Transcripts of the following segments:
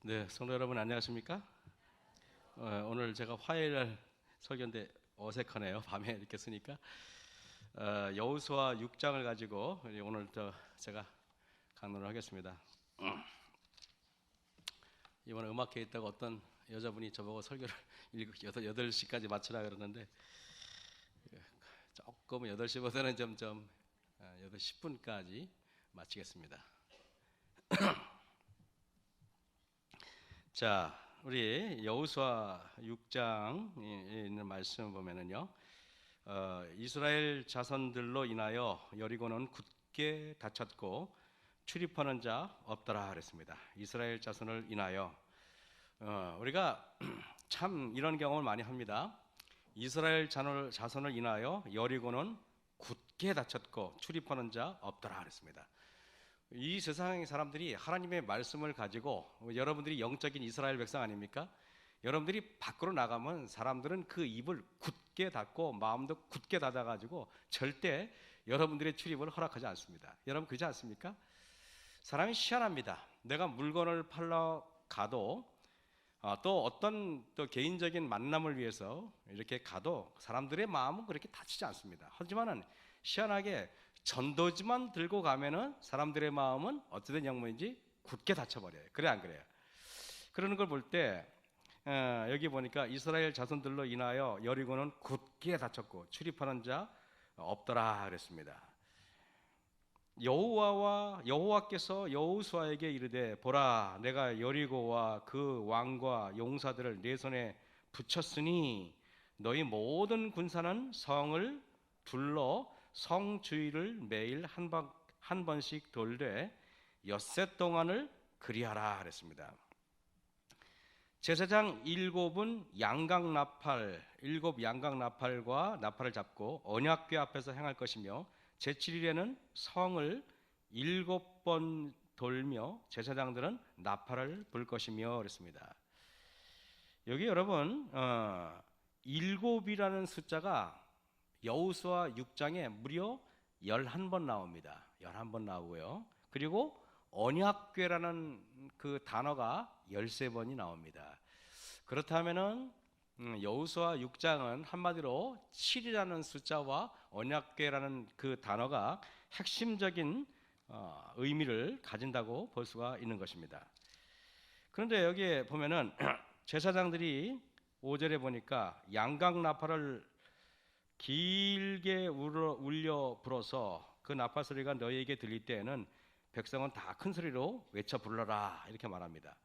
네, 성도 여러분 안녕하십니까? 오늘 제가 화요일 설교인데 어색하네요. 밤에 이렇게 쓰니까 여호수아 6장을 가지고 오늘 제가 강론을 하겠습니다. 이번에 음악회에 있다가 어떤 여자분이 저보고 설교를 8시까지 마치라 그러는데 조금 8시보다는 좀 8시 10분까지 마치겠습니다. 자, 우리 여호수아 6장에 있는 말씀을 보면은요, 이스라엘 자손들로 인하여 여리고는 굳게 닫혔고 출입하는 자 없더라 그랬습니다. 이스라엘 자손을 인하여 우리가 참 이런 경험을 많이 합니다. 이스라엘 자손을 인하여 여리고는 굳게 닫혔고 출입하는 자 없더라 그랬습니다. 이 세상의 사람들이 하나님의 말씀을 가지고, 여러분들이 영적인 이스라엘 백성 아닙니까? 여러분들이 밖으로 나가면 사람들은 그 입을 굳게 닫고 마음도 굳게 닫아가지고 절대 여러분들의 출입을 허락하지 않습니다. 여러분 그렇지 않습니까? 사람이 희한합니다. 내가 물건을 팔러 가도 또 어떤 개인적인 만남을 위해서 이렇게 가도 사람들의 마음은 그렇게 닫히지 않습니다. 하지만은 희한하게 전도지만 들고 가면은 사람들의 마음은 어찌된 영문인지 굳게 닫혀버려요. 그래 안 그래요? 그러는 걸 볼 때 여기 보니까 이스라엘 자손들로 인하여 여리고는 굳게 닫혔고 출입하는 자 없더라 그랬습니다. 여호와께서 여호수아에게 이르되 보라 내가 여리고와 그 왕과 용사들을 내 손에 붙였으니 너희 모든 군사는 성을 둘러 성 주위를 매일 한 번씩 돌되 엿새 동안을 그리하라 그랬습니다. 제사장 7은 일곱 양각 나팔과 나팔을 잡고 언약궤 앞에서 행할 것이며 제7일에는 성을 7번 돌며 제사장들은 나팔을 불 것이며 그랬습니다. 여기 여러분 7이라는 숫자가 여호수아 6장에 무려 11번 나옵니다. 11번 나오고요. 그리고 언약궤라는 그 단어가 13번이 나옵니다. 그렇다면은 여호수아 6장은 한마디로 7이라는 숫자와 언약궤라는 그 단어가 핵심적인 의미를 가진다고 볼 수가 있는 것입니다. 그런데 여기에 보면은 제사장들이 5절에 보니까 양각 나팔을 길게 울려 불어서 그 나팔 소리가 너희에게 들릴 때에는 백성은 다 큰 소리로 외쳐 불러라 이렇게 말합니다.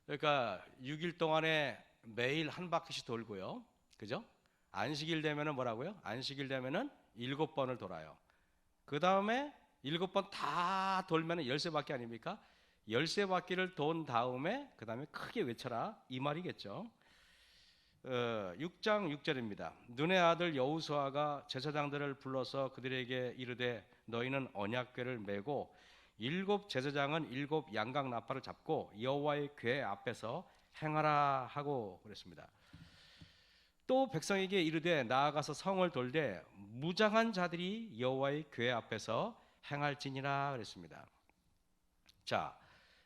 그러니까 6일 동안에 매일 한 바퀴씩 돌고요. 그죠? 안식일 되면은 뭐라고요? 안식일 되면은 7번을 돌아요. 그 다음에 7번 다 돌면은 13바퀴 아닙니까? 13바퀴를 돈 다음에 그 다음에 크게 외쳐라 이 말이겠죠. 6장 6절입니다. 눈의 아들 여호수아가 제사장들을 불러서 그들에게 이르되 너희는 언약궤를 메고 7 제사장은 7 양각 나팔을 잡고 여호와의 궤 앞에서 행하라 하고 그랬습니다. 또 백성에게 이르되 나아가서 성을 돌되 무장한 자들이 여호와의 궤 앞에서 행할지니라 그랬습니다. 자,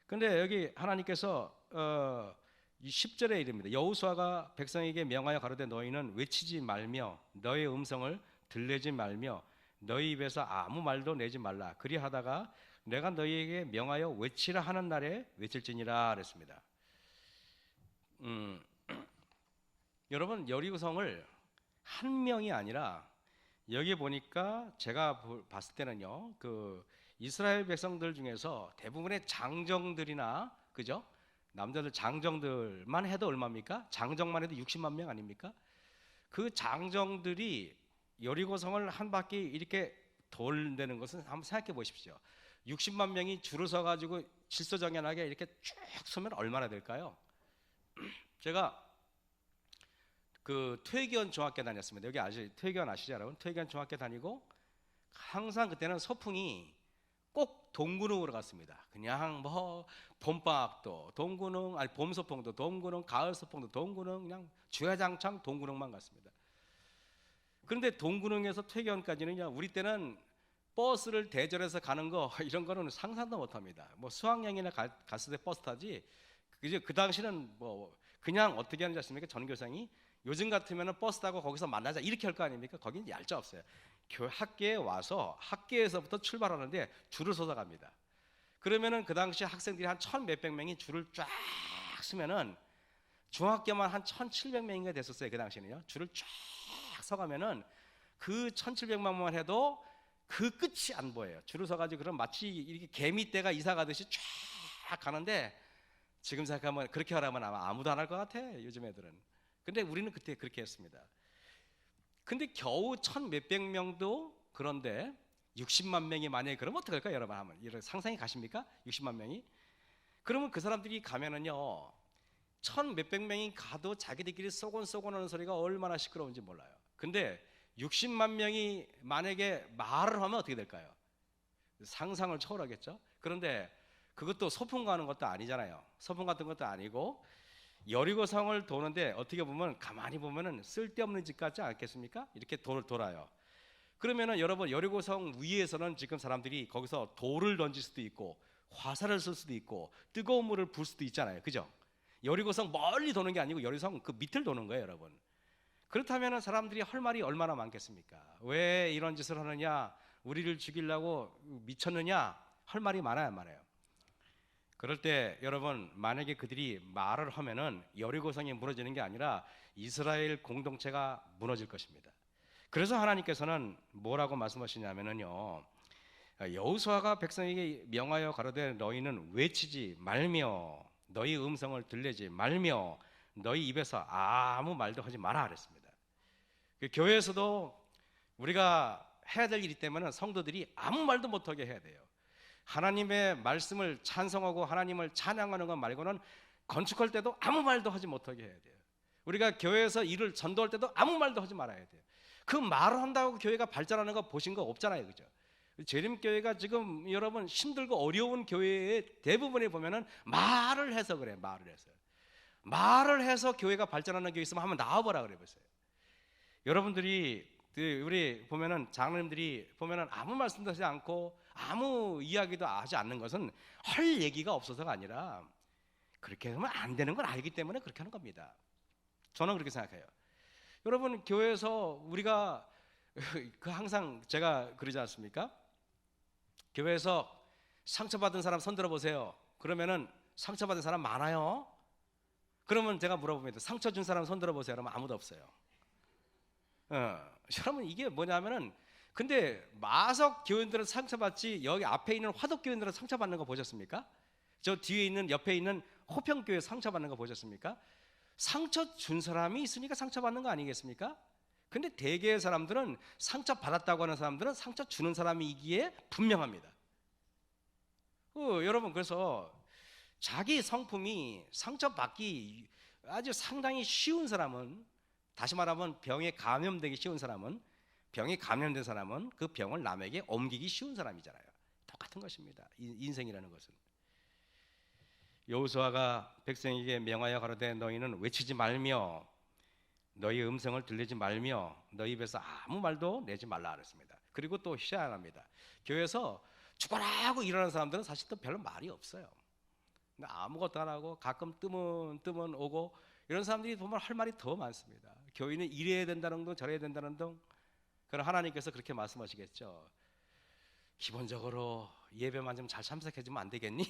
근데 여기 하나님께서 10절에 이릅니다. 여호수아가 백성에게 명하여 가로되 너희는 외치지 말며 너의 음성을 들리지 말며 너희 입에서 아무 말도 내지 말라. 그리하다가 내가 너희에게 명하여 외치라 하는 날에 외칠지니라 그랬습니다. 여러분 여리고성을 한 명이 아니라 여기 보니까 제가 봤을 때는요 그 이스라엘 백성들 중에서 대부분의 장정들이나 그죠? 남자들 장정들만 해도 얼마입니까? 장정만 해도 60만 명 아닙니까? 그 장정들이 여리고성을 한 바퀴 이렇게 돌는 것은 한번 생각해 보십시오. 60만 명이 줄을 서 가지고 질서정연하게 이렇게 쭉 서면 얼마나 될까요? 제가 그 퇴계원 중학교 다녔습니다. 여기 퇴계원 아시죠 여러분? 퇴계원 중학교 다니고 항상 그때는 소풍이 꼭 동구릉으로 갔습니다. 그냥 뭐 봄방학도 동구릉, 아니 봄소풍도 동구릉, 가을소풍도 동구릉, 그냥 주야장창 동구릉만 갔습니다. 그런데 동구릉에서 퇴계원까지는 우리 때는 버스를 대절해서 가는 거 이런 거는 상상도 못합니다. 뭐 수학여행이나 갔을 때 버스 타지 이제 그 당시는 뭐 그냥 어떻게 하는지 아십니까? 전교생이 요즘 같으면은 버스 타고 거기서 만나자 이렇게 할 거 아닙니까? 거긴 얄짤 없어요. 학교에 와서 학교에서부터 출발하는데 줄을 서서 갑니다. 그러면은 그 당시 학생들이 한 1,000몇백 명이 줄을 쫙 서면은 중학교만 한 1,700명인가 됐었어요. 그 당시는요. 줄을 쫙 서가면은 그 1,700명만 해도 그 끝이 안 보여요. 줄을 서가지고 그럼 마치 이렇게 개미떼가 이사 가듯이 쫙 가는데 지금 생각하면 그렇게 하라면 아마 아무도 안 할 것 같아. 요즘 애들은. 근데 우리는 그때 그렇게 했습니다. 근데 겨우 1,000몇백 명도 그런데 60만 명이 만약에 그러면 어떡할까요? 여러분 한번 이런 상상이 가십니까? 60만 명이? 그러면 그 사람들이 가면은요 1,000몇백 명이 가도 자기들끼리 쏘곤쏘곤 하는 소리가 얼마나 시끄러운지 몰라요. 근데 60만 명이 만약에 말을 하면 어떻게 될까요? 상상을 초월하겠죠. 그런데 그것도 소풍 가는 것도 아니잖아요. 소풍 같은 것도 아니고 여리고성을 도는데 어떻게 보면 가만히 보면은 쓸데없는 짓 같지 않겠습니까? 이렇게 돌아요. 그러면은 여러분 여리고성 위에서는 지금 사람들이 거기서 돌을 던질 수도 있고 화살을 쏠 수도 있고 뜨거운 물을 부을 수도 있잖아요. 그죠? 여리고성 멀리 도는 게 아니고 여리고성 그 밑을 도는 거예요, 여러분. 그렇다면 사람들이 할 말이 얼마나 많겠습니까? 왜 이런 짓을 하느냐? 우리를 죽이려고 미쳤느냐? 할 말이 많아요, 많아요. 그럴 때 여러분 만약에 그들이 말을 하면은 여리고성이 무너지는 게 아니라 이스라엘 공동체가 무너질 것입니다. 그래서 하나님께서는 뭐라고 말씀하시냐면은요. 여호수아가 백성에게 명하여 가로되 너희는 외치지 말며 너희 음성을 들리지 말며 너희 입에서 아무 말도 하지 마라 그랬습니다. 교회에서도 우리가 해야 될 일이 때문에 성도들이 아무 말도 못하게 해야 돼요. 하나님의 말씀을 찬송하고 하나님을 찬양하는 것 말고는 건축할 때도 아무 말도 하지 못하게 해야 돼요. 우리가 교회에서 일을 전도할 때도 아무 말도 하지 말아야 돼요. 그 말을 한다고 교회가 발전하는 거 보신 거 없잖아요, 그죠? 재림교회가 지금 여러분 힘들고 어려운 교회의 대부분에 보면은 말을 해서 그래, 말을 해서 교회가 발전하는 교회 있으면 한번 나와보라 그래 보세요. 여러분들이 우리 보면은 장로님들이 보면은 아무 말씀도 하지 않고 아무 이야기도 하지 않는 것은 할 얘기가 없어서가 아니라 그렇게 하면 안 되는 걸 알기 때문에 그렇게 하는 겁니다. 저는 그렇게 생각해요. 여러분 교회에서 우리가 그 항상 제가 그러지 않습니까? 교회에서 상처받은 사람 손 들어보세요. 그러면은 상처받은 사람 많아요. 그러면 제가 물어봅니다. 상처 준 사람 손 들어보세요. 그러면 아무도 없어요. 여러분 이게 뭐냐면은 근데 마석 교인들은 상처받지 여기 앞에 있는 화덕 교인들은 상처받는 거 보셨습니까? 저 뒤에 있는 옆에 있는 호평교회 상처받는 거 보셨습니까? 상처 준 사람이 있으니까 상처받는 거 아니겠습니까? 근데 대개의 사람들은 상처받았다고 하는 사람들은 상처 주는 사람이기에 분명합니다. 여러분 그래서 자기 성품이 상처받기 아주 상당히 쉬운 사람은 다시 말하면 병에 감염되기 쉬운 사람은 병에 감염된 사람은 그 병을 남에게 옮기기 쉬운 사람이잖아요. 똑같은 것입니다. 인생이라는 것은. 여호수아가 백성에게 명하여 가로되 너희는 외치지 말며 너희 음성을 들리지 말며 너희 입에서 아무 말도 내지 말라 그랬습니다. 그리고 또 희한합니다. 교회에서 죽어라 하고 일어나는 사람들은 사실 또 별로 말이 없어요. 아무것도 안 하고 가끔 뜨문 오고 이런 사람들이 보면 할 말이 더 많습니다. 교인은 이래야 된다는 둥 저래야 된다는 둥. 그럼 하나님께서 그렇게 말씀하시겠죠. 기본적으로 예배만 좀 잘 참석해주면 안 되겠니?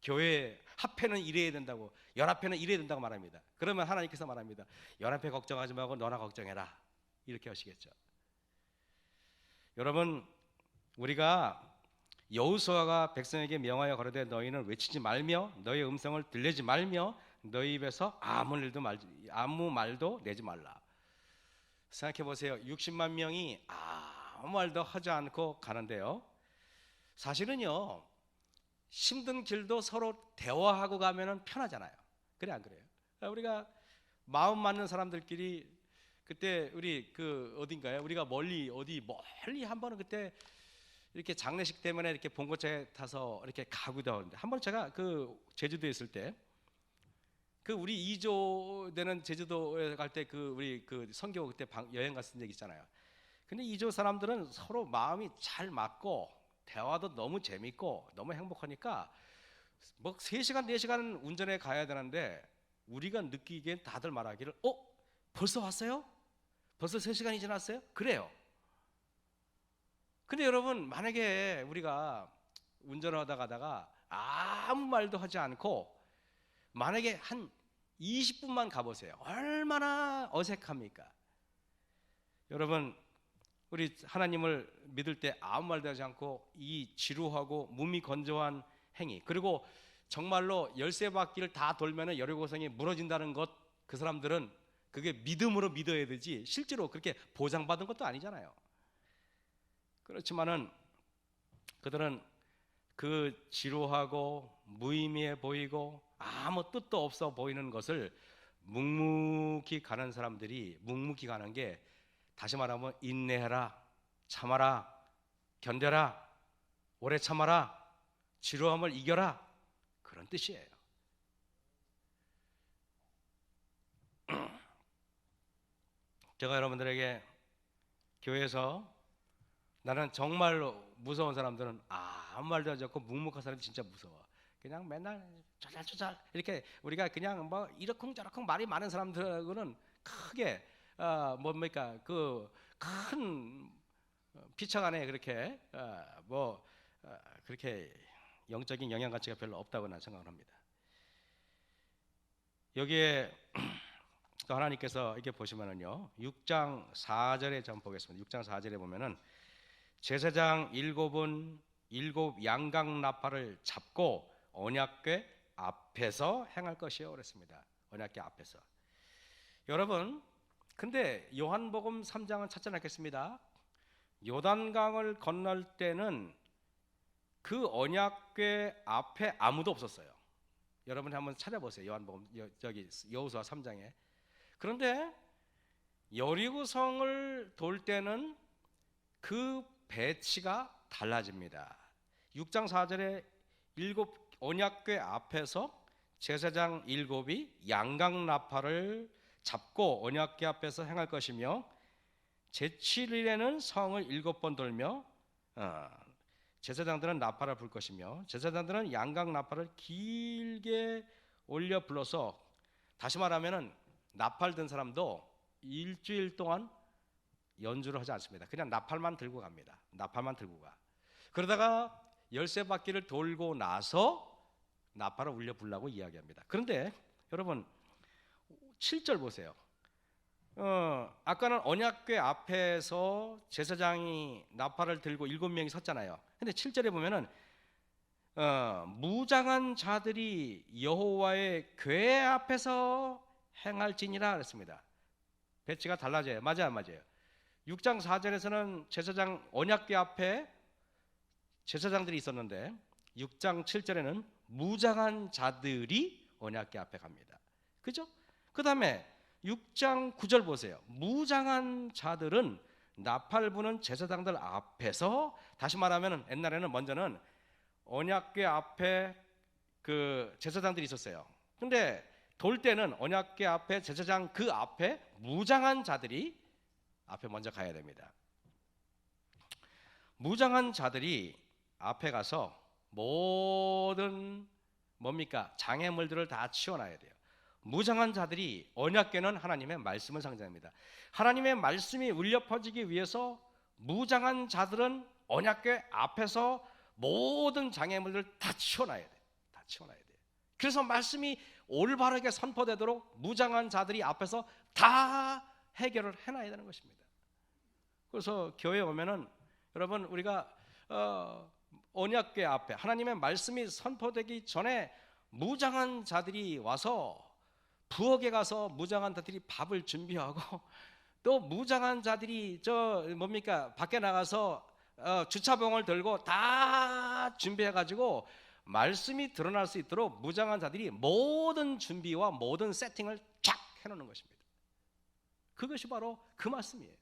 교회 합회는 이래야 된다고 연합회는 이래야 된다고 말합니다. 그러면 하나님께서 말합니다. 연합회 걱정하지 말고 너나 걱정해라. 이렇게 하시겠죠. 여러분 우리가 여호수아가 백성에게 명하여 가로되 너희는 외치지 말며 너희 음성을 들리지 말며 너희 입에서 아무 말도 내지 말라. 생각해 보세요. 60만 명이 아무 말도 하지 않고 가는데요. 사실은요. 힘든 길도 서로 대화하고 가면은 편하잖아요. 그래 안 그래요? 우리가 마음 맞는 사람들끼리 그때 우리 그 어딘가요? 우리가 멀리 한 번은 그때 이렇게 장례식 때문에 이렇게 봉고차에 타서 이렇게 가기도 하는데 한 번 제가 그 제주도에 있을 때 그 우리 2조 되는 제주도에 갈 때 그 우리 그 선교 그때 여행 갔을 때 있잖아요. 근데 2조 사람들은 서로 마음이 잘 맞고 대화도 너무 재밌고 너무 행복하니까 뭐 3시간 4시간 운전해 가야 되는데 우리가 느끼기엔 다들 말하기를 벌써 왔어요? 벌써 3시간이 지났어요? 그래요. 근데 여러분, 만약에 우리가 운전을 하다 가다가 아무 말도 하지 않고 만약에 한 20분만 가보세요. 얼마나 어색합니까? 여러분, 우리 하나님을 믿을 때 아무 말도 하지 않고 이 지루하고 몸이 건조한 행위, 그리고 정말로 열세 바퀴를 다 돌면은 여리고성이 무너진다는 것, 그 사람들은 그게 믿음으로 믿어야 되지 실제로 그렇게 보장받은 것도 아니잖아요. 그렇지만은 그들은 그 지루하고 무의미해 보이고 아무 뜻도 없어 보이는 것을 묵묵히 가는 사람들이, 묵묵히 가는 게 다시 말하면 인내해라, 참아라, 견뎌라, 오래 참아라, 지루함을 이겨라, 그런 뜻이에요. 제가 여러분들에게 교회에서 나는 정말로 무서운 사람들은 아무 말도 하지 않고 묵묵한 사람이 진짜 무서워. 그냥 맨날 조잘조잘 이렇게 우리가 그냥 뭐 이러쿵저러쿵 말이 많은 사람들하고는 크게 뭡니까 그 큰 피처 안에 그렇게 그렇게 영적인 영향 가치가 별로 없다고 나는 생각을 합니다. 여기에 또 하나님께서 이렇게 보시면은요, 6장 4절에 좀 보겠습니다. 6장 4절에 보면은 제사장 7은 7 양각 나팔을 잡고 언약궤 앞에서 행할 것이요 그랬습니다. 언약궤 앞에서. 여러분, 근데 요한복음 3장은 찾지 않겠습니다. 요단강을 건널 때는 그 언약궤 앞에 아무도 없었어요. 여러분이 한번 찾아보세요. 요한복음 저기 여호수아 3장에. 그런데 여리고성을 돌 때는 그 배치가 달라집니다. 6장 4절에 7 언약궤 앞에서 제사장 7이 양각 나팔을 잡고 언약궤 앞에서 행할 것이며 제7일에는 성을 7번 돌며 제사장들은 나팔을 불 것이며 제사장들은 양각 나팔을 길게 올려 불러서, 다시 말하면은 나팔 든 사람도 일주일 동안 연주를 하지 않습니다. 그냥 나팔만 들고 갑니다. 나팔만 들고 가. 그러다가 열세 바퀴를 돌고 나서 나팔을 울려 불라고 이야기합니다. 그런데 여러분 7절 보세요. 아까는 언약궤 앞에서 제사장이 나팔을 들고 7명이 섰잖아요. 근데 7절에 보면은 무장한 자들이 여호와의 궤 앞에서 행할지니라 그랬습니다. 배치가 달라져요. 맞아요, 맞아요. 6장 4절에서는 제사장 언약궤 앞에 제사장들이 있었는데 6장 7절에는 무장한 자들이 언약궤 앞에 갑니다. 그죠? 그 다음에 6장 9절 보세요. 무장한 자들은 나팔 부는 제사장들 앞에서, 다시 말하면 옛날에는 먼저는 언약궤 앞에 그 제사장들이 있었어요. 근데 돌 때는 언약궤 앞에 제사장 그 앞에 무장한 자들이 앞에 먼저 가야 됩니다. 무장한 자들이 앞에 가서 모든 장애물들을 다 치워놔야 돼요. 무장한 자들이, 언약궤는 하나님의 말씀을 상징합니다. 하나님의 말씀이 울려 퍼지기 위해서 무장한 자들은 언약궤 앞에서 모든 장애물들을 다 치워놔야 돼요. 다 치워놔야 돼요. 그래서 말씀이 올바르게 선포되도록 무장한 자들이 앞에서 다 해결을 해놔야 되는 것입니다. 그래서 교회에 오면은 여러분 우리가 언약궤 앞에 하나님의 말씀이 선포되기 전에 무장한 자들이 와서 부엌에 가서 무장한 자들이 밥을 준비하고 또 무장한 자들이 밖에 나가서 주차봉을 들고 다 준비해가지고 말씀이 드러날 수 있도록 무장한 자들이 모든 준비와 모든 세팅을 쫙 해놓는 것입니다. 그것이 바로 그 말씀이에요.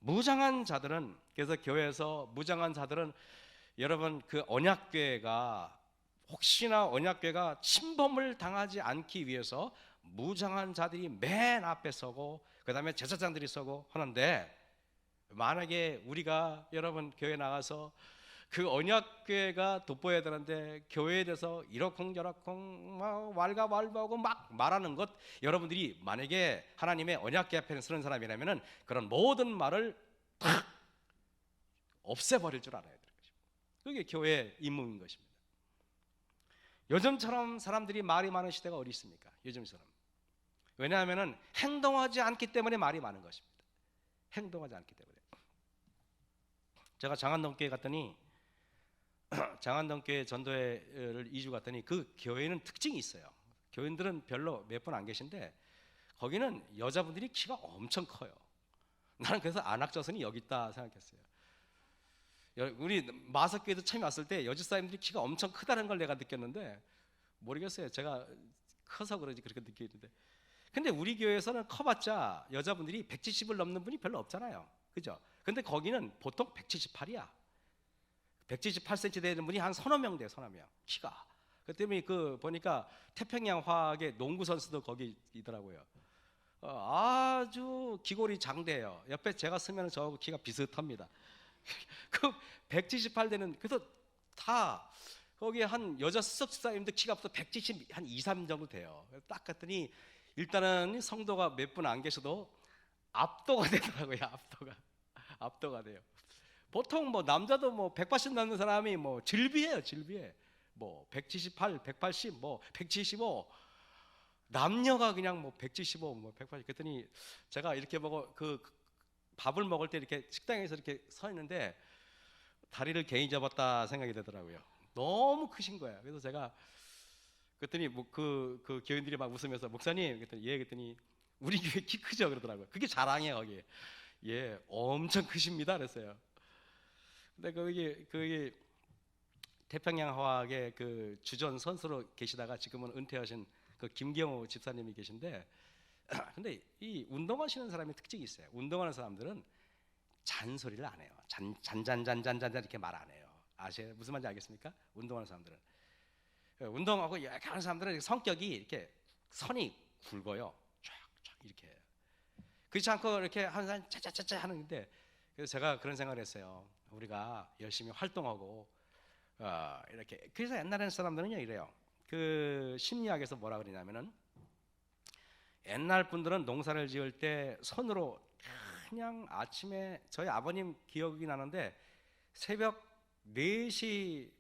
무장한 자들은, 그래서 교회에서 무장한 자들은 여러분 그 언약궤가 혹시나 언약궤가 침범을 당하지 않기 위해서 무장한 자들이 맨 앞에 서고 그 다음에 제사장들이 서고 하는데, 만약에 우리가 여러분 교회 나가서 그 언약궤가 돋보여야 되는데 교회에 대해서 이러쿵저러쿵 막 왈가왈부하고 막 말하는 것, 여러분들이 만약에 하나님의 언약궤 앞에 서는 사람이라면 그런 모든 말을 다 없애버릴 줄 알아야 되는 것입니다. 그게 교회의 임무인 것입니다. 요즘처럼 사람들이 말이 많은 시대가 어디 있습니까? 요즘처럼. 왜냐하면 행동하지 않기 때문에 말이 많은 것입니다. 행동하지 않기 때문에. 제가 장안동교회 갔더니 장안동교회 전도회를 2주 갔더니 그 교회는 특징이 있어요. 교인들은 별로 몇 분 안 계신데 거기는 여자분들이 키가 엄청 커요. 나는 그래서 안악자선이 여기 있다 생각했어요. 우리 마석교회도 처음 왔을 때 여집사님들이 키가 엄청 크다는 걸 내가 느꼈는데, 모르겠어요. 제가 커서 그런지 그렇게 느끼는데, 근데 우리 교회에서는 커봤자 여자분들이 170을 넘는 분이 별로 없잖아요. 그죠? 근데 거기는 보통 178이야. 178cm 되는 분이 한 서너 명 돼요. 서너 명 키가. 그 때문에 그 보니까 태평양 화학의 농구 선수도 거기 있더라고요. 아주 기골이 장대예요. 옆에 제가 쓰면 저 키가 비슷합니다. 그 178 되는, 그래서 다 거기에 한 여자 수석사님들 키가 없어 170 한 2, 3 정도 돼요. 딱 갔더니 일단은 성도가 몇 분 안 계셔도 압도가 되더라고요. 압도가 돼요. 보통 뭐 남자도 뭐 180 넘는 사람이 뭐 질비해요. 질비해. 뭐 178, 180, 뭐 175, 남녀가 그냥 뭐 175, 뭐 180. 그랬더니 제가 이렇게 보고 그 밥을 먹을 때 이렇게 식당에서 이렇게 서 있는데 다리를 괜히 접었다 생각이 되더라고요. 너무 크신 거예요. 그래서 제가 그랬더니 뭐 그 교인들이 막 웃으면서 목사님 그랬더니 예, 그랬더니 우리 교회 키 크죠 그러더라고요. 그게 자랑이에요 거기. 예, 엄청 크십니다 그랬어요. 근데 거기 태평양 화학의 그 주전 선수로 계시다가 지금은 은퇴하신 그 김경호 집사님이 계신데, 근데 이 운동하시는 사람의 특징이 있어요. 운동하는 사람들은 잔소리를 안 해요. 잔 이렇게 말 안 해요. 아세요? 무슨 말인지 알겠습니까? 운동하는 사람들은, 운동하고 이렇게 하는 사람들은 성격이 이렇게 선이 굵어요. 쫙쫙 이렇게. 그렇지 않고 이렇게 하는 사람 짜짜짜짜 하는데, 그래서 제가 그런 생각을 했어요. 우리가 열심히 활동하고 이렇게. 그래서 옛날에 사람들은요 이래요. 그 심리학에서 뭐라 그러냐면은, 옛날 분들은 농사를 지을 때 손으로 그냥 아침에, 저희 아버님 기억이 나는데 새벽 4시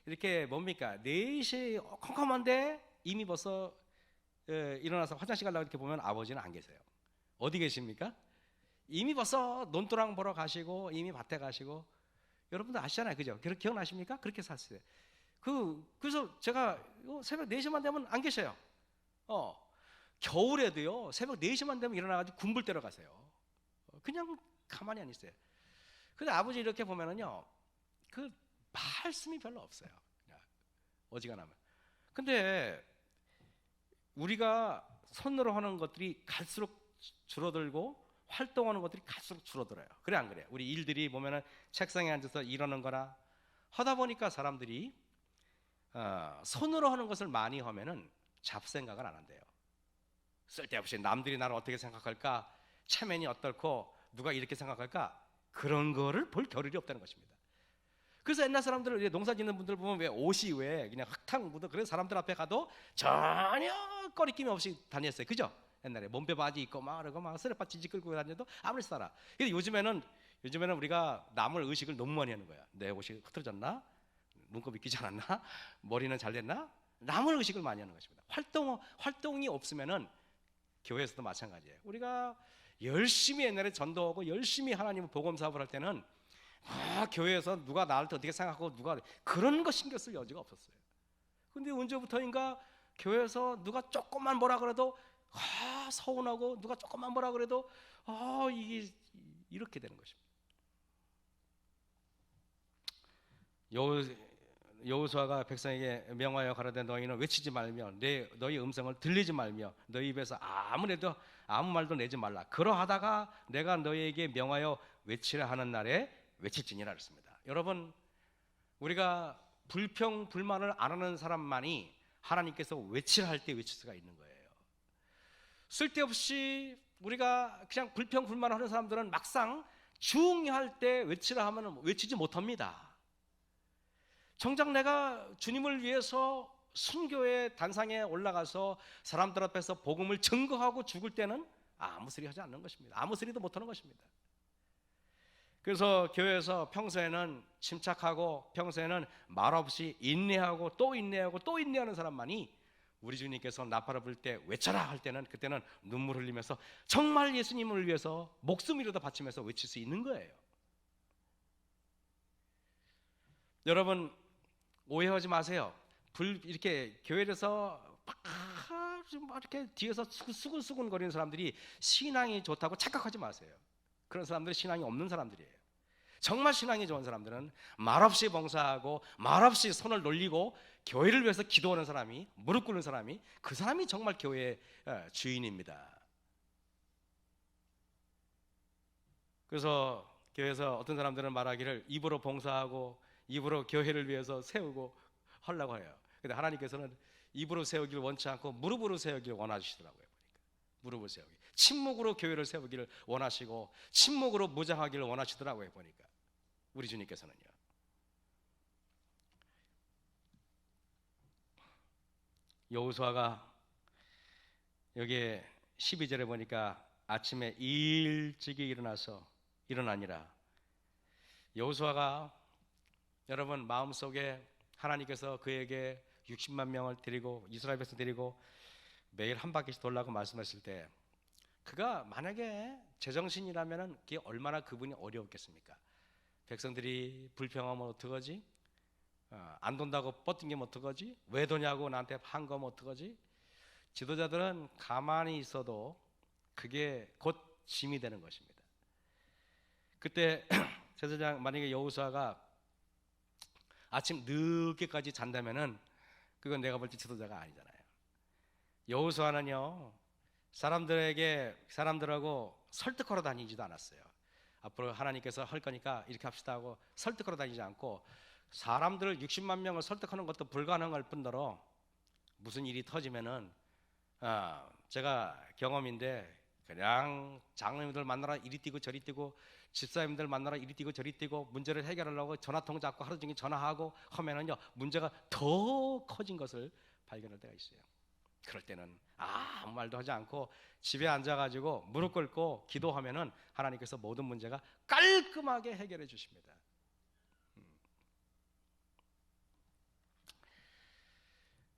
이렇게 뭡니까 4시 컴컴한데 이미 벌써 일어나서 화장실 가려고 이렇게 보면 아버지는 안 계세요. 어디 계십니까? 이미 벌써 논두랑 보러 가시고 이미 밭에 가시고. 여러분들 아시잖아요. 그죠? 기억나십니까? 그렇게 샀어요. 그래서 제가 새벽 4시만 되면 안 계셔요. 겨울에도요 새벽 4시만 되면 일어나가지고 군불 때려 가세요. 그냥 가만히 안 있어요. 근데 아버지 이렇게 보면은요 그 말씀이 별로 없어요. 그냥 어지간하면. 근데 우리가 손으로 하는 것들이 갈수록 줄어들고 활동하는 것들이 갈수록 줄어들어요. 그래 안 그래요? 우리 일들이 보면은 책상에 앉아서 일하는 거나 하다 보니까 사람들이 손으로 하는 것을 많이 하면은 잡생각을 안 한대요. 쓸데없이 남들이 나를 어떻게 생각할까, 체면이 어떨고 누가 이렇게 생각할까, 그런 거를 볼 겨를이 없다는 것입니다. 그래서 옛날 사람들, 농사 짓는 분들 보면 왜 옷이 왜 그냥 흙탕 묻어, 그래서 사람들 앞에 가도 전혀 꺼리낌 없이 다녔어요. 그죠? 옛날에 몸빼 바지 입고 막 그러고 막 쓰레빠 지지 끌고 다녀도 아무렇지 않아. 근데 요즘에는 우리가 남을 의식을 너무 많이 하는 거야. 내 옷이 흐트러졌나? 눈곱이 끼지 않았나? 머리는 잘 됐나? 남을 의식을 많이 하는 것입니다. 활동이 없으면은 교회에서도 마찬가지예요. 우리가 열심히 옛날에 전도하고 열심히 하나님의 복음 사업을 할 때는 교회에서 누가 나를 어떻게 생각하고 누가 그런 거 신경 쓸 여지가 없었어요. 근데 언제부터인가 교회에서 누가 조금만 뭐라 그래도 서운하고, 누가 조금만 뭐라 그래도 이게 이렇게 되는 것입니다. 여호수아가 백성에게 명하여 가라되 너희는 외치지 말며 너희 음성을 들리지 말며 너희 입에서 아무 말도 내지 말라. 그러하다가 내가 너희에게 명하여 외치라 하는 날에 외칠지니라 그랬습니다. 여러분, 우리가 불평 불만을 안 하는 사람만이 하나님께서 외치라 할 때 외칠 수가 있는 거예요. 쓸데없이 우리가 그냥 불평 불만을 하는 사람들은 막상 중요할 때 외치라 하면 외치지 못합니다. 정작 내가 주님을 위해서 순교의 단상에 올라가서 사람들 앞에서 복음을 증거하고 죽을 때는 아무 소리 하지 않는 것입니다. 아무 소리도 못하는 것입니다. 그래서 교회에서 평소에는 침착하고 평소에는 말없이 인내하고 또 인내하고 또 인내하는 사람만이 우리 주님께서 나팔을 불 때 외쳐라 할 때는 그때는 눈물 흘리면서 정말 예수님을 위해서 목숨이라도 바치면서 외칠 수 있는 거예요. 여러분 오해하지 마세요. 이렇게 교회에서 막 이렇게 뒤에서 수근수근 거리는 사람들이 신앙이 좋다고 착각하지 마세요. 그런 사람들은 신앙이 없는 사람들이에요. 정말 신앙이 좋은 사람들은 말없이 봉사하고 말없이 손을 놀리고 교회를 위해서 기도하는 사람이, 무릎 꿇는 사람이, 그 사람이 정말 교회의 주인입니다. 그래서 교회에서 어떤 사람들은 말하기를 입으로 봉사하고 입으로 교회를 위해서 세우고 하려고 해요. 근데 하나님께서는 입으로 세우기를 원치 않고 무릎으로 세우기를 원하시더라고요. 보니까 무릎을 세우기, 침묵으로 교회를 세우기를 원하시고 침묵으로 무장하기를 원하시더라고요. 보니까 우리 주님께서는요. 여호수아가 여기에 12절에 보니까 아침에 일찍이 일어나니라. 여호수아가 여러분 마음속에 하나님께서 그에게 60만 명을 데리고 이스라엘 백성 데리고 매일 한 바퀴씩 돌라고 말씀하실 때 그가 만약에 제정신이라면 그게 얼마나 그분이 어려웠겠습니까? 백성들이 불평하면 어떡하지? 안 돈다고 뻗팅기면 어떡하지? 왜 도냐고 나한테 한 거면 어떡하지? 지도자들은 가만히 있어도 그게 곧 짐이 되는 것입니다. 그때 제사장 만약에 여호수아가 아침 늦게까지 잔다면은 그건 내가 볼 때 지도자가 아니잖아요. 여호수아는요 사람들하고 설득하러 다니지도 않았어요. 앞으로 하나님께서 할 거니까 이렇게 합시다 하고 설득하러 다니지 않고 사람들을 60만 명을 설득하는 것도 불가능할 뿐더러 무슨 일이 터지면은 제가 경험인데 그냥 장로님들 만나러 이리 뛰고 저리 뛰고 집사님들 만나러 이리 뛰고 저리 뛰고 문제를 해결하려고 전화통 잡고 하루 종일 전화하고 하면은요 문제가 더 커진 것을 발견할 때가 있어요. 그럴 때는 아무 말도 하지 않고 집에 앉아가지고 무릎 꿇고 기도하면은 하나님께서 모든 문제가 깔끔하게 해결해 주십니다.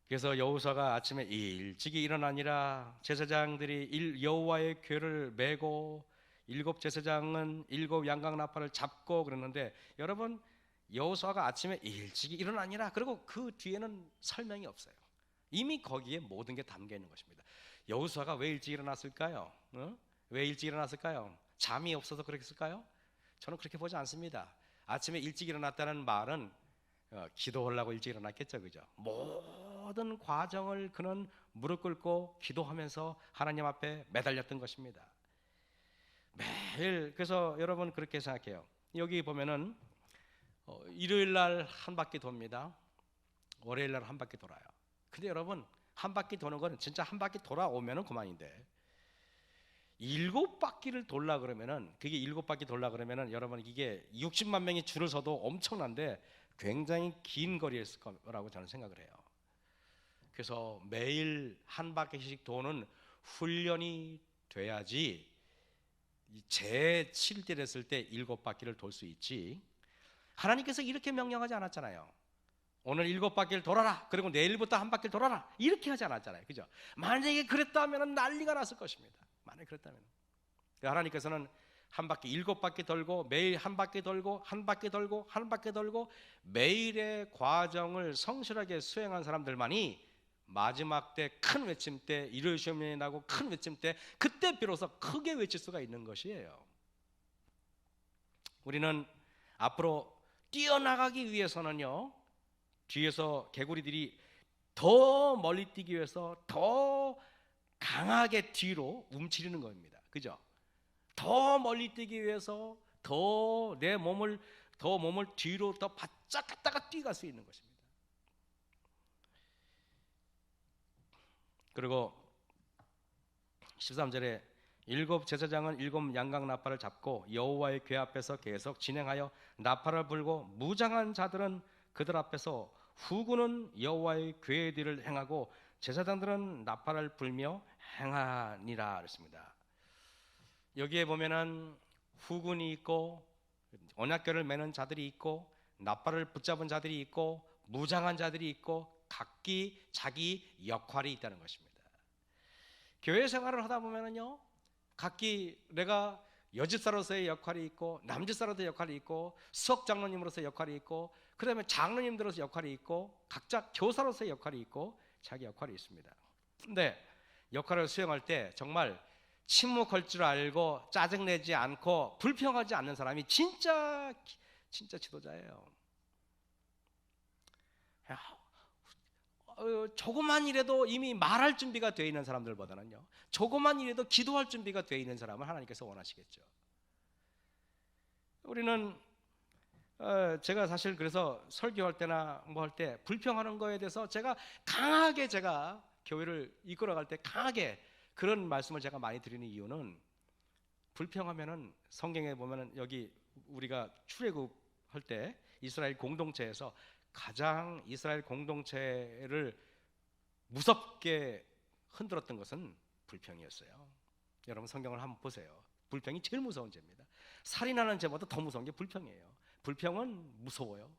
그래서 여호수아가 아침에 일찍이 일어나니라. 제사장들이 여호와의 궤를 메고 7 제사장은 7 양각 나팔을 잡고 그러는데 여러분 여호수아가 아침에 일찍이 일어나니라 그리고 그 뒤에는 설명이 없어요. 이미 거기에 모든 게 담겨 있는 것입니다. 여호수아가 왜 일찍 일어났을까요? 왜 일찍 일어났을까요? 잠이 없어서 그랬을까요? 저는 그렇게 보지 않습니다. 아침에 일찍 일어났다는 말은 기도하려고 일찍 일어났겠죠, 그죠? 모든 과정을 그는 무릎 꿇고 기도하면서 하나님 앞에 매달렸던 것입니다. 매일. 그래서 여러분 그렇게 생각해요. 여기 보면은 일요일 날 한 바퀴 돕니다. 월요일 날 한 바퀴 돌아요. 근데 여러분 한 바퀴 도는 건 진짜 한 바퀴 돌아오면은 그만인데 7바퀴를 돌라 그러면은 그게 7바퀴 돌라 그러면은 여러분 이게 60만 명이 줄을 서도 엄청난데 굉장히 긴 거리였을 거라고 저는 생각을 해요. 그래서 매일 한 바퀴씩 도는 훈련이 돼야지 제 7대 됐을 때 7바퀴를 돌 수 있지. 하나님께서 이렇게 명령하지 않았잖아요. 오늘 7바퀴를 돌아라. 그리고 내일부터 한 바퀴를 돌아라. 이렇게 하지 않았잖아요. 그죠? 만약에 그랬다면 난리가 났을 것입니다. 만약에 그랬다면 하나님께서는 한 바퀴 7바퀴 돌고 매일 한 바퀴 돌고 한 바퀴 돌고 한 바퀴 돌고 매일의 과정을 성실하게 수행한 사람들만이 마지막 때 큰 외침 때 일요일 시험이 나고 큰 외침 때 그때 비로소 크게 외칠 수가 있는 것이에요. 우리는 앞으로 뛰어나가기 위해서는요 뒤에서 개구리들이 더 멀리 뛰기 위해서 더 강하게 뒤로 움츠리는 겁니다. 그죠? 더 멀리 뛰기 위해서 더 몸을 뒤로 더 바짝 갖다가 뛰어갈 수 있는 것입니다. 그리고 13절에 7 제사장은 7 양각 나팔을 잡고 여호와의 궤 앞에서 계속 진행하여 나팔을 불고 무장한 자들은 그들 앞에서 후군은 여호와의 괴들을 행하고 제사장들은 나팔을 불며 행하니라 그랬습니다. 여기에 보면은 후군이 있고 언약궤를 매는 자들이 있고 나팔을 붙잡은 자들이 있고 무장한 자들이 있고 각기 자기 역할이 있다는 것입니다. 교회 생활을 하다 보면은요, 각기 내가 여집사로서의 역할이 있고 남집사로서의 역할이 있고 수석 장로님으로서의 역할이 있고 그다음에 장로님들로서의 역할이 있고 각자 교사로서의 역할이 있고 자기 역할이 있습니다. 근데 역할을 수행할 때 정말 침묵할 줄 알고 짜증내지 않고 불평하지 않는 사람이 진짜 지도자예요. 조그만 일에도 이미 말할 준비가 되어 있는 사람들보다는요, 조그만 일에도 기도할 준비가 되어 있는 사람을 하나님께서 원하시겠죠. 우리는 제가 사실 그래서 설교할 때나 뭐 할 때 불평하는 거에 대해서 제가 강하게 제가 교회를 이끌어갈 때 강하게 그런 말씀을 제가 많이 드리는 이유는, 불평하면은 성경에 보면은 여기 우리가 출애굽할 때 이스라엘 공동체에서 가장 이스라엘 공동체를 무섭게 흔들었던 것은 불평이었어요. 여러분 성경을 한번 보세요. 불평이 제일 무서운 죄입니다. 살인하는 죄보다 더 무서운 게 불평이에요. 불평은 무서워요.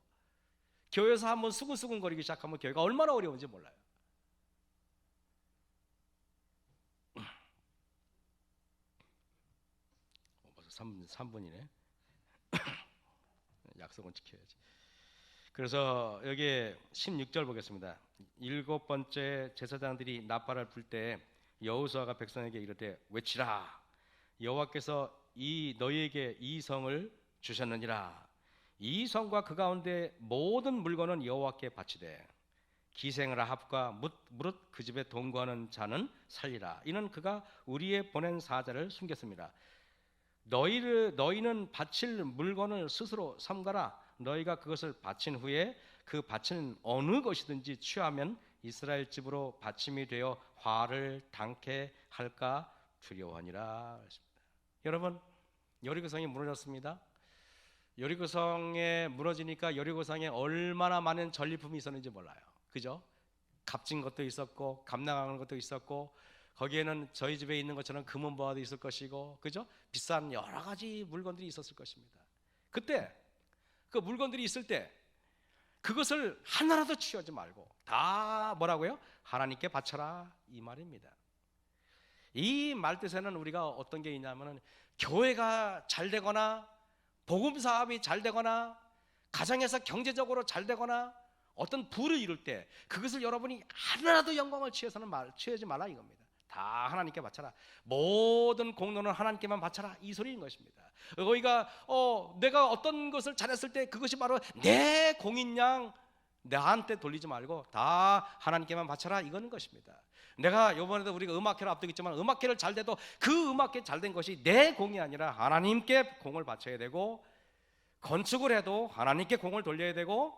교회에서 한번 수근수근거리기 시작하면 교회가 얼마나 어려운지 몰라요. 벌써 3분이네. 약속은 지켜야지. 그래서 여기 16절 보겠습니다. 7번째 제사장들이 나팔을 불 때 여호수아가 백성에게 이르되 외치라. 여호와께서 너희에게 이 성을 주셨느니라. 이 성과 그 가운데 모든 물건은 여호와께 바치되 기생을 합과 무릇 그 집에 동거하는 자는 살리라. 이는 그가 우리의 보낸 사자를 숨겼습니다. 너희는 바칠 물건을 스스로 삼가라. 너희가 그것을 바친 후에 그 바치는 어느 것이든지 취하면 이스라엘 집으로 바침이 되어 화를 당케 할까 두려워하니라. 여러분, 여리고성이 무너졌습니다. 여리고성에 무너지니까 여리고성에 얼마나 많은 전리품이 있었는지 몰라요. 그죠? 값진 것도 있었고 감당하는 것도 있었고, 거기에는 저희 집에 있는 것처럼 금은보화도 있을 것이고, 그죠? 비싼 여러 가지 물건들이 있었을 것입니다. 그때 그 물건들이 있을 때 그것을 하나라도 취하지 말고 다 뭐라고요? 하나님께 바쳐라, 이 말입니다. 이 말 뜻에는 우리가 어떤 게 있냐면은, 교회가 잘 되거나 복음 사업이 잘 되거나 가정에서 경제적으로 잘 되거나 어떤 부를 이룰 때 그것을 여러분이 하나라도 영광을 취하지 말라 이겁니다. 다 하나님께 바쳐라. 모든 공로는 하나님께만 바쳐라, 이 소리인 것입니다. 우리가 내가 어떤 것을 잘했을 때 그것이 바로 내 공인 양 나한테 돌리지 말고 다 하나님께만 바쳐라, 이거는 것입니다. 내가 이번에도 우리가 음악회를 앞두고 있지만 음악회를 잘 돼도 그 음악회 잘 된 것이 내 공이 아니라 하나님께 공을 바쳐야 되고, 건축을 해도 하나님께 공을 돌려야 되고,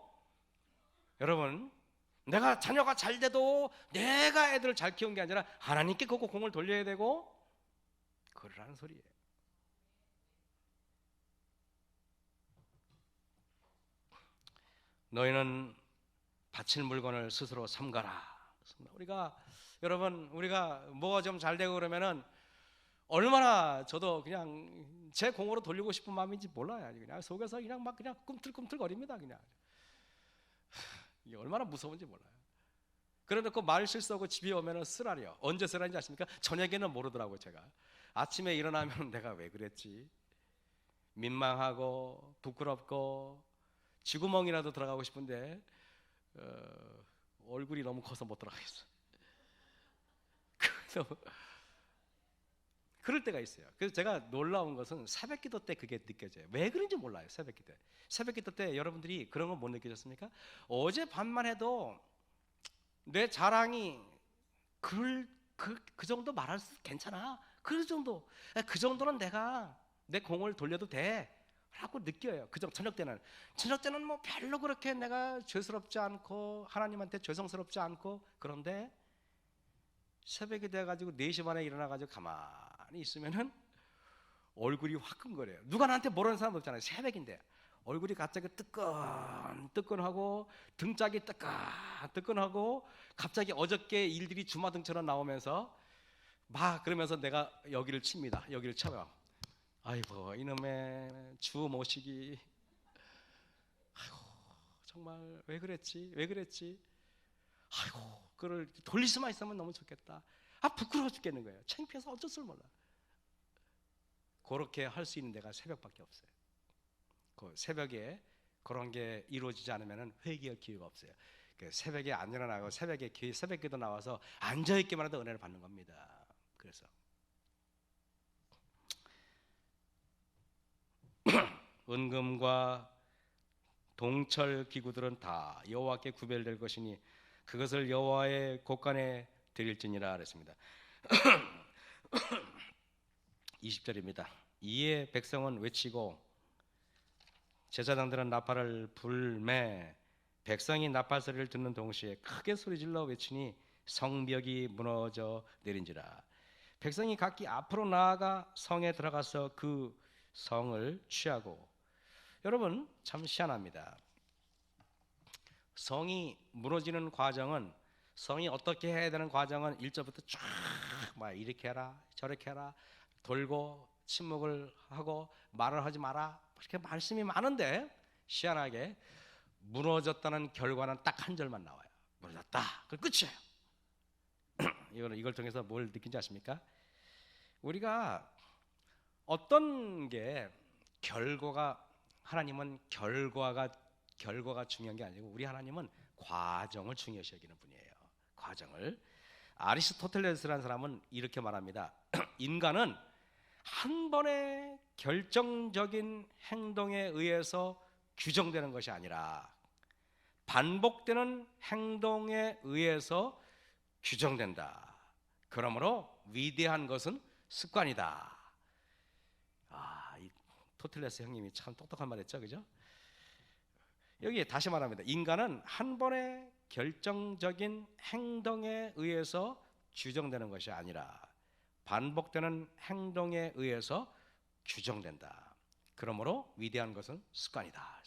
여러분 내가 자녀가 잘 돼도 내가 애들을 잘 키운 게 아니라 하나님께 그 공을 돌려야 되고, 그러라는 소리예요. 너희는 바칠 물건을 스스로 삼가라. 우리가 뭐가 좀 잘 되고 그러면은 얼마나 저도 그냥 제 공으로 돌리고 싶은 마음인지 몰라요. 그냥 속에서 그냥 막 그냥 꿈틀꿈틀거립니다. 그냥 이게 얼마나 무서운지 몰라요. 그래놓고 말 실수하고 집에 오면은 쓰라려. 언제 쓰라는지 아십니까? 저녁에는 모르더라고요. 제가 아침에 일어나면 내가 왜 그랬지? 민망하고 부끄럽고 쥐구멍이라도 들어가고 싶은데 얼굴이 너무 커서 못 들어가겠어. 그럴 때가 있어요. 그래서 제가 놀라운 것은 새벽기도 때 그게 느껴져요. 왜 그런지 몰라요. 새벽기도 때 여러분들이 그런 거 못 느끼셨습니까? 어제 밤만 해도 내 자랑이 그 정도 말할 수 괜찮아. 그 정도는 내가 내 공을 돌려도 돼 라고 느껴요. 저녁 때는 뭐 별로 그렇게 내가 죄스럽지 않고 하나님한테 죄송스럽지 않고, 그런데 새벽이 돼가지고 4시 반에 일어나가지고 가만히 있으면은 얼굴이 화끈거려요. 누가 나한테 모르는 사람 없잖아요. 새벽인데 얼굴이 갑자기 뜨끈뜨끈하고 등짝이 뜨끈뜨끈하고 갑자기 어저께 일들이 주마등처럼 나오면서 막 그러면서 내가 여기를 칩니다. 여기를 쳐요. 아이고 이놈의 주 모시기, 아이고 정말 왜 그랬지. 아이고 그걸 돌릴 수만 있으면 너무 좋겠다. 부끄러워 죽겠는 거예요. 창피해서 어쩔 줄 몰라. 그렇게 할 수 있는 데가 새벽밖에 없어요. 그 새벽에 그런 게 이루어지지 않으면 회개할 기회가 없어요. 그 새벽에 안 일어나고 새벽기도 나와서 앉아 있기만 해도 은혜를 받는 겁니다. 그래서 은금과 동철 기구들은 다 여호와께 구별될 것이니 그것을 여호와의 곳간에 드릴지니라 그랬습니다. 20절입니다. 이에 백성은 외치고 제사장들은 나팔을 불매 백성이 나팔 소리를 듣는 동시에 크게 소리질러 외치니 성벽이 무너져 내린지라. 백성이 각기 앞으로 나아가 성에 들어가서 그 성을 취하고, 여러분 참 희한합니다. 성이 무너지는 과정은, 성이 어떻게 해야 되는 과정은 1절부터 쫙 막 이렇게 해라 저렇게 해라 돌고 침묵을 하고 말을 하지 마라 이렇게 말씀이 많은데, 희한하게 무너졌다는 결과는 딱 한 절만 나와요. 무너졌다. 그 끝이에요. 이걸 통해서 뭘 느낀지 아십니까? 우리가 어떤 게 하나님은 결과가 중요한 게 아니고 우리 하나님은 과정을 중요시 여기는 분이에요. 과정을. 아리스토텔레스라는 사람은 이렇게 말합니다. 인간은 한 번의 결정적인 행동에 의해서 규정되는 것이 아니라 반복되는 행동에 의해서 규정된다. 그러므로 위대한 것은 습관이다. 이 토텔레스 형님이 참 똑똑한 말 했죠, 그죠? 여기 다시 말합니다. 인간은 한 번의 결정적인 행동에 의해서 규정되는 것이 아니라 반복되는 행동에 의해서 규정된다. 그러므로 위대한 것은 습관이다.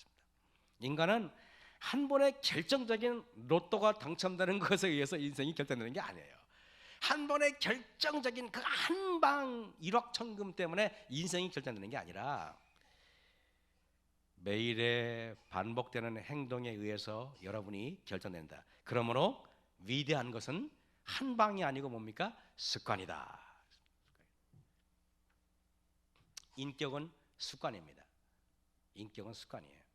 인간은 한 번의 결정적인 로또가 당첨되는 것에 의해서 인생이 결정되는 게 아니에요. 한 번의 결정적인 그 한방 1억 천금 때문에 인생이 결정되는 게 아니라 매일의 반복되는 행동에 의해서 여러분이 결정된다. 그러므로 위대한 것은 한 방이 아니고 뭡니까? 습관이다. 인격은 습관입니다. 인격은 습관이에요.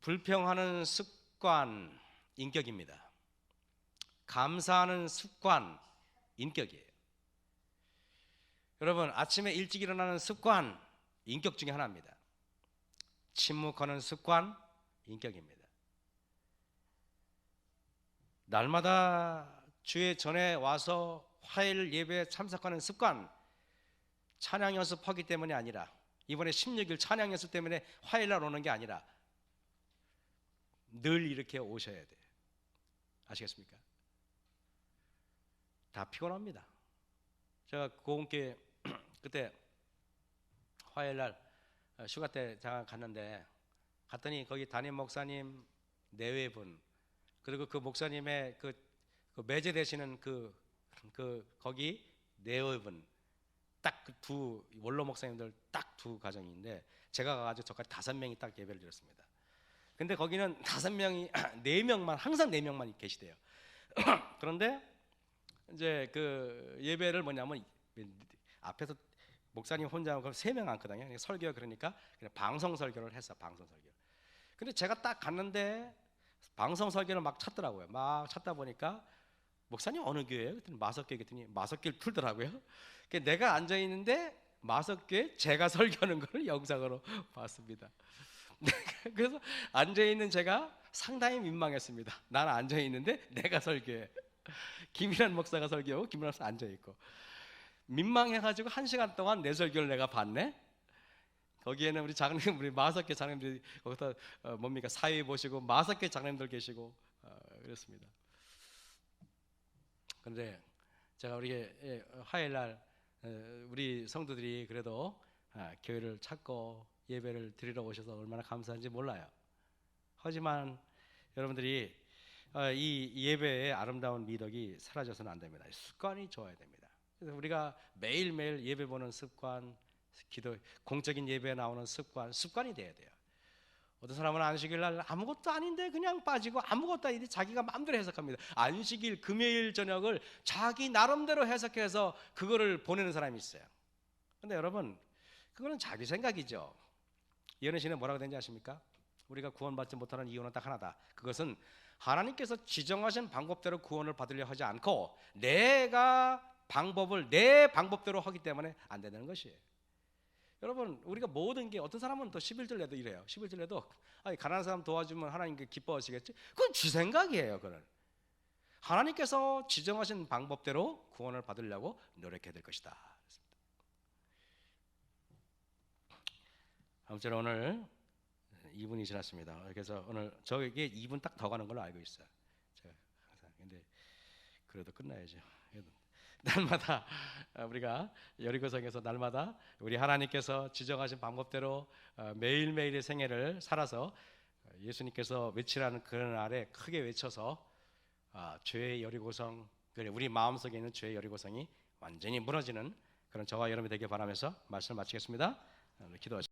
불평하는 습관, 인격입니다. 감사하는 습관, 인격이에요. 여러분, 아침에 일찍 일어나는 습관, 인격 중에 하나입니다. 침묵하는 습관, 인격입니다. 날마다 주의 전에 와서 화요일 예배에 참석하는 습관, 찬양 연습하기 때문이 아니라, 이번에 16일 찬양 연습 때문에 화요일 날 오는 게 아니라 늘 이렇게 오셔야 돼요. 아시겠습니까? 다 피곤합니다. 제가 고은교회 그때 화요일 날 휴가 때 잠깐 갔는데, 갔더니 거기 담임 목사님 내외분, 그리고 그 목사님의 그 매제되시는 거기 내외분, 딱 그 두 원로 목사님들 딱 두 가정인데, 제가 가가지고 저까지 5명이 딱 예배를 드렸습니다. 근데 거기는 5명이 4명만 항상 4명만 계시대요. 그런데 이제 그 예배를 뭐냐면 앞에서 목사님 혼자 하고 3명 앉거든요. 설교, 그러니까 그냥 방송 설교를 했어. 방송 설교. 근데 제가 딱 갔는데 방송 설교를 막 찾더라고요. 막 찾다 보니까 목사님 어느 교회예요? 그랬더니 마석교회. 그랬더니 마석교를 풀더라고요. 내가 앉아 있는데 마석교회 제가 설교하는 걸 영상으로 봤습니다. 그래서 앉아 있는 제가 상당히 민망했습니다. 나는 앉아 있는데 내가 설교해. 김일환 목사가 설교하고 김일환 목사 앉아 있고. 민망해가지고 1시간 동안 내 설교를 내가 봤네. 거기에는 우리 장로님, 우리 마석교 장로님들이 거기서 뭡니까 사회 보시고 마석교 장로님들 계시고 그렇습니다. 그런데 제가 우리 화요일 날 우리 성도들이 그래도 교회를 찾고 예배를 드리러 오셔서 얼마나 감사한지 몰라요. 하지만 여러분들이 이 예배의 아름다운 미덕이 사라져서는 안 됩니다. 습관이 좋아야 됩니다. 그래서 우리가 매일매일 예배 보는 습관, 기도, 공적인 예배에 나오는 습관이 돼야 돼요. 어떤 사람은 안식일 날 아무것도 아닌데 그냥 빠지고 아무것도 아닌데 자기가 마음대로 해석합니다. 안식일 금요일 저녁을 자기 나름대로 해석해서 그거를 보내는 사람이 있어요. 근데 여러분, 그거는 자기 생각이죠. 예언의 시는 뭐라고 되는지 아십니까? 우리가 구원받지 못하는 이유는 딱 하나다. 그것은 하나님께서 지정하신 방법대로 구원을 받으려 하지 않고 내 방법대로 하기 때문에 안 되는 것이에요. 여러분, 우리가 모든 게, 어떤 사람은 또 11절 내도 이래요. 11절 내도 가난한 사람 도와주면 하나님께 기뻐하시겠지? 그건 지 생각이에요. 그건 하나님께서 지정하신 방법대로 구원을 받으려고 노력해야 될 것이다. 아무튼 오늘 2분이 지났습니다. 그래서 오늘 저에게 2분 딱 더 가는 걸로 알고 있어요. 제가 항상. 근데 그래도 끝나야죠. 날마다 우리가 여리고성에서 날마다 우리 하나님께서 지정하신 방법대로 매일매일의 생애를 살아서 예수님께서 외치라는 그런 날에 크게 외쳐서 죄의 여리고성, 우리 마음속에 있는 죄의 여리고성이 완전히 무너지는 그런 저와 여러분이 되길 바라면서 말씀을 마치겠습니다. 기도하시겠습니다.